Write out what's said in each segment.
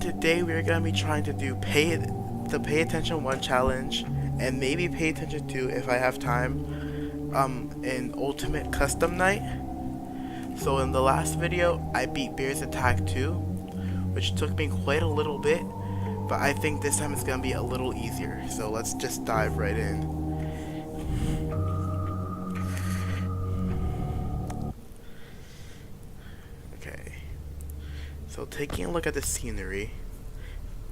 today we're gonna be trying to do the pay attention 1 challenge, and maybe pay attention 2 if I have time, in Ultimate Custom Night. So in the last video, I beat Bear's Attack 2, which took me quite a little bit, but I think this time it's gonna be a little easier. So let's just dive right in. Okay. So taking a look at the scenery,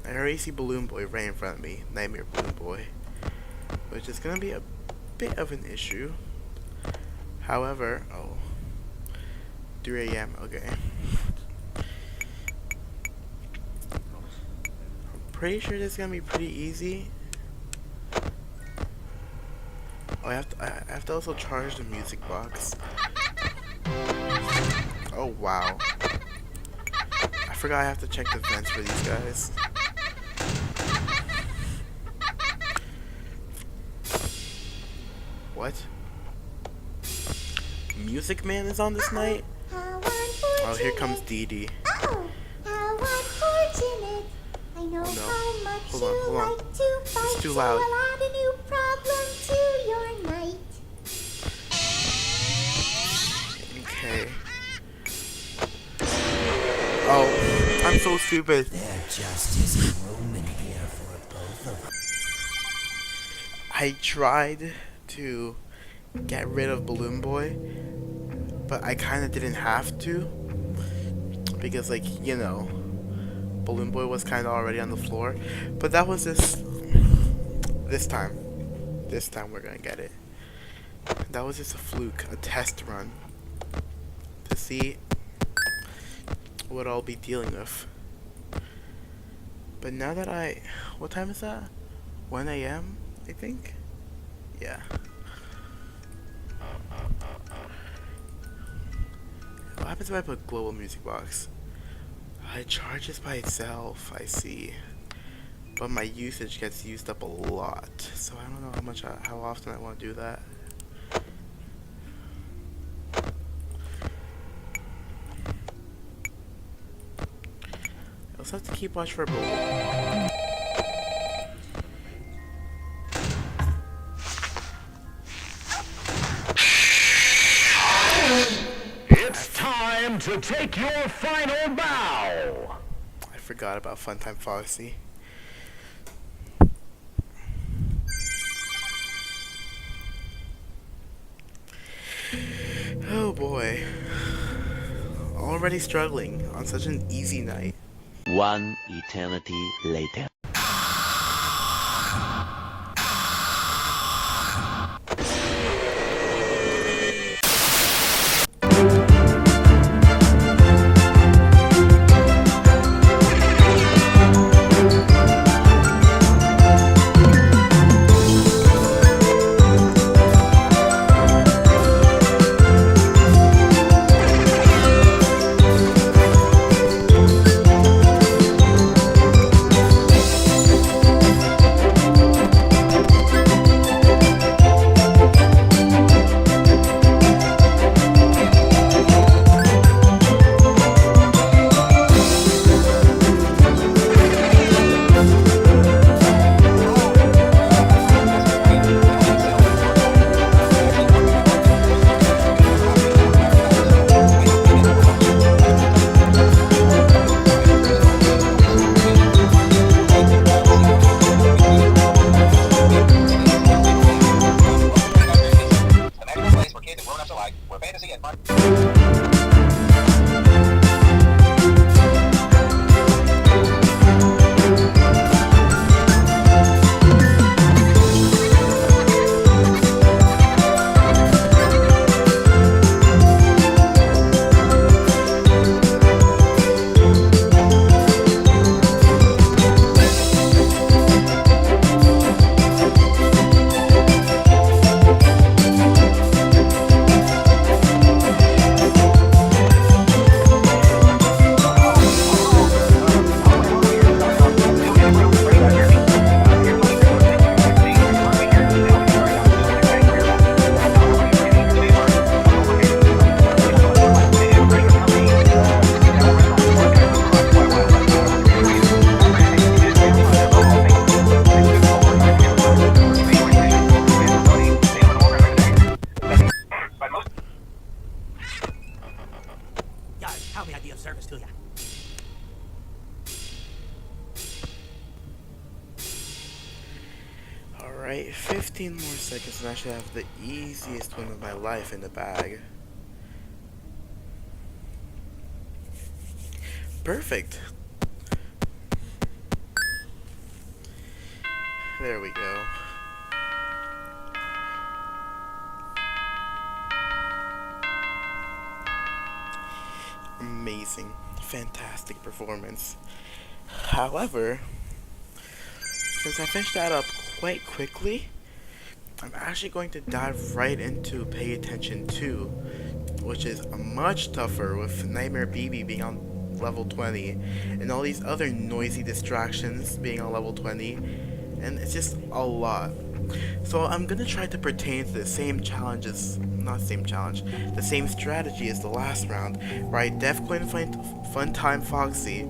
I already see Balloon Boy right in front of me, Nightmare Balloon Boy, which is gonna be a bit of an issue. However, 3 a.m. Okay. I'm pretty sure this is gonna be pretty easy. Oh, I have to also charge the music box. Oh wow. I forgot I have to check the vents for these guys. What? Music Man is on this night? Oh, here comes Dee Dee. Oh, how unfortunate. I know Oh, no. how much Hold on, you hold on. like to fight, It's too so loud. I'll add a new problem to your night. Okay. Oh, I'm so stupid. There just isn't room in here for both of us. I tried to get rid of Balloon Boy, but I kind of didn't have to, because, like, you know, Balloon Boy was kind of already on the floor. But that was this time. This time we're gonna get it. That was just a fluke, a test run, to see what I'll be dealing with. But now that what time is that? 1 a.m. I think? Yeah. What happens if I put global music box? It charges by itself, I see. But my usage gets used up a lot, so I don't know how often I want to do that. I also have to keep watch for Balloon. It's time to take your final bow. I forgot about Funtime Foxy. Oh boy. Already struggling on such an easy night. One eternity later. service to ya. Alright, 15 more seconds and I should have the easiest win of my life in the bag. Perfect. There we go. Amazing. Fantastic performance. However, since I finished that up quite quickly, I'm actually going to dive right into Pay Attention 2, which is much tougher with Nightmare BB being on level 20 and all these other noisy distractions being on level 20, and it's just a lot. So I'm gonna try to pertain to the same challenges, not same challenge, the same strategy as the last round, where I Defcoin Funtime Foxy,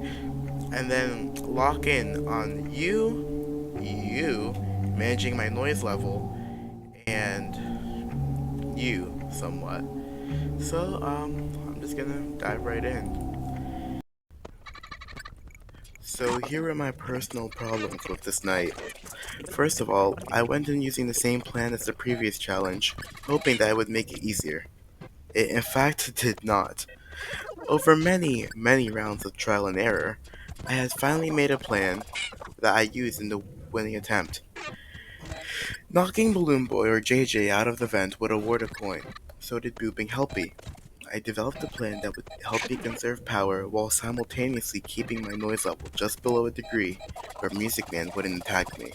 and then lock in on you managing my noise level, and you somewhat. So I'm just gonna dive right in. So here are my personal problems with this night. First of all, I went in using the same plan as the previous challenge, hoping that it would make it easier. It in fact did not. Over many rounds of trial and error, I had finally made a plan that I used in the winning attempt. Knocking Balloon Boy or JJ out of the vent would award a coin, so did booping Helpy. I developed a plan that would help me conserve power while simultaneously keeping my noise level just below a degree where Music Man wouldn't attack me.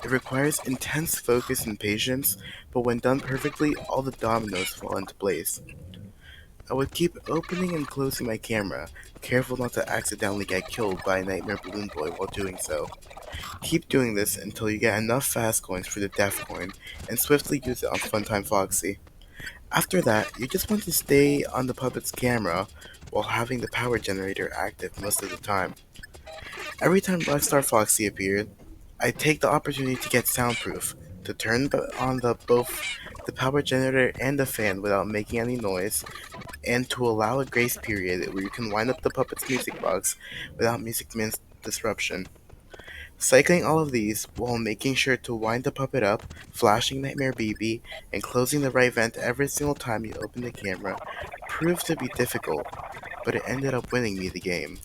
It requires intense focus and patience, but when done perfectly, all the dominoes fall into place. I would keep opening and closing my camera, careful not to accidentally get killed by a Nightmare Balloon Boy while doing so. Keep doing this until you get enough fast coins for the Def coin, and swiftly use it on Funtime Foxy. After that, you just want to stay on the puppet's camera while having the power generator active most of the time. Every time Blackstar Foxy appeared, I'd take the opportunity to get soundproof, to turn on both the power generator and the fan without making any noise, and to allow a grace period where you can wind up the puppet's music box without Music Man's disruption. Cycling all of these while making sure to wind the puppet up, flashing Nightmare BB, and closing the right vent every single time you open the camera proved to be difficult, but it ended up winning me the game.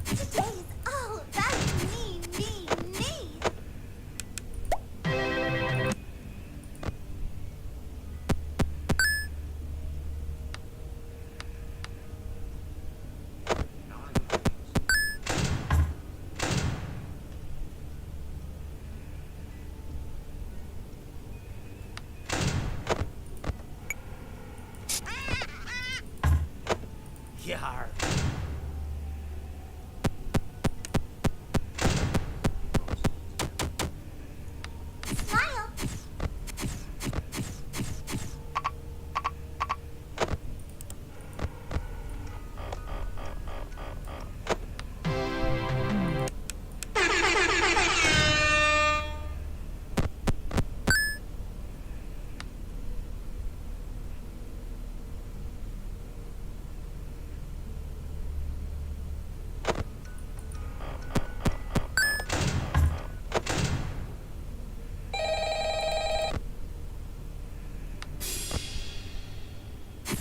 Today is all about me. Yar. Smile.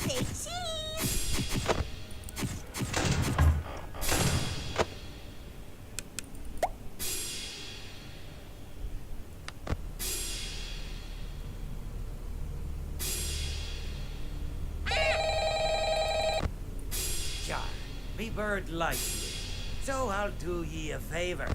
Say cheese. Yar. Me bird likes ye, so I'll do ye a favor.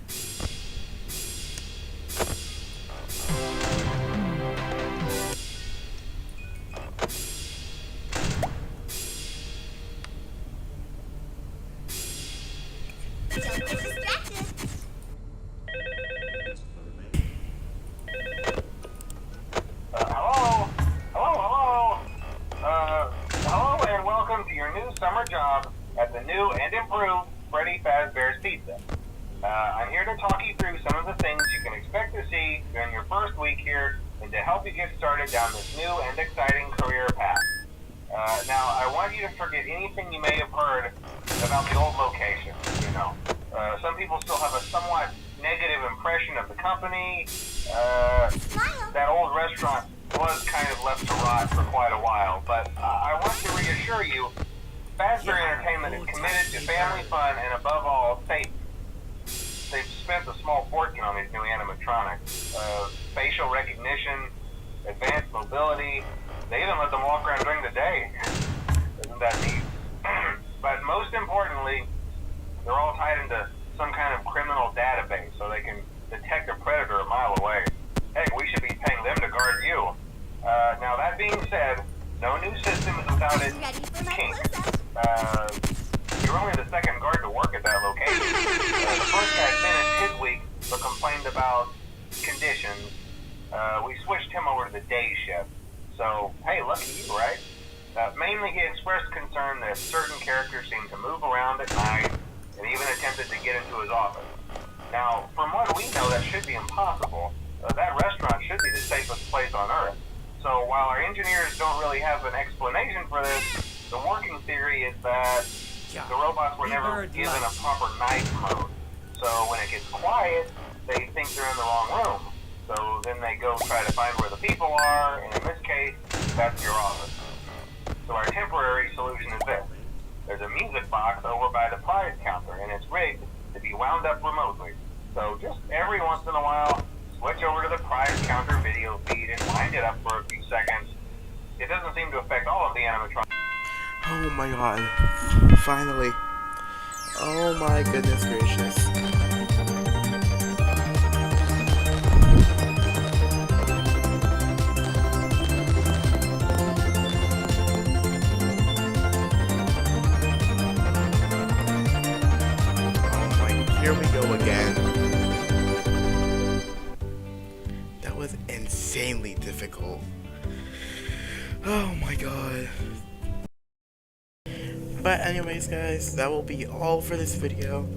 and to help you get started down this new and exciting career path. Now, I want you to forget anything you may have heard about the old location. Some people still have a somewhat negative impression of the company. That old restaurant was kind of left to rot for quite a while, but I want to reassure you, Fazbear Entertainment is committed to family fun and above all, safety. They've spent a small fortune on these new animatronics. Facial recognition, advanced mobility, they even let them walk around during the day. Isn't that neat? But most importantly, they're all tied into some kind of criminal database so they can detect a predator a mile away. Heck, we should be paying them to guard you. Now that being said, no new system is without its Ready for my kinks. close-up? You're only the second guard to work at that location. The first guy finished his week but complained about conditions. We switched him over to the day shift. So, hey, lucky you, right? Mainly he expressed concern that certain characters seemed to move around at night and even attempted to get into his office. Now, from what we know, that should be impossible. That restaurant should be the safest place on Earth. So while our engineers don't really have an explanation for this, the working theory is that the robots were never given a proper night mode. So when it gets quiet, they think they're in the wrong room. So then they go try to find where the people are, and in this case, that's your office. So our temporary solution is this. There's a music box over by the prize counter, and it's rigged to be wound up remotely. So just every once in a while, switch over to the prize counter video feed and wind it up for a few seconds. It doesn't seem to affect all of the animatronics. Oh my god. Finally. Oh my goodness gracious. Oh my, here we go again. That was insanely difficult. Oh my god. But anyways guys, that will be all for this video.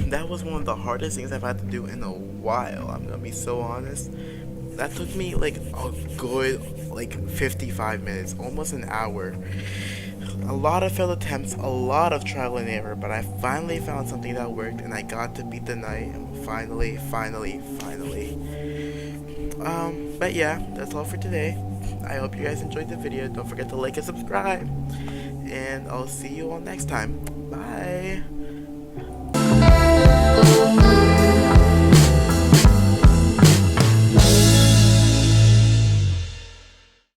That was one of the hardest things I've had to do in a while, I'm gonna be so honest. That took me like a good 55 minutes, almost an hour. A lot of failed attempts, a lot of trial and error, but I finally found something that worked and I got to beat the night. Finally. But yeah, that's all for today. I hope you guys enjoyed the video. Don't forget to like and subscribe. And I'll see you all next time. Bye.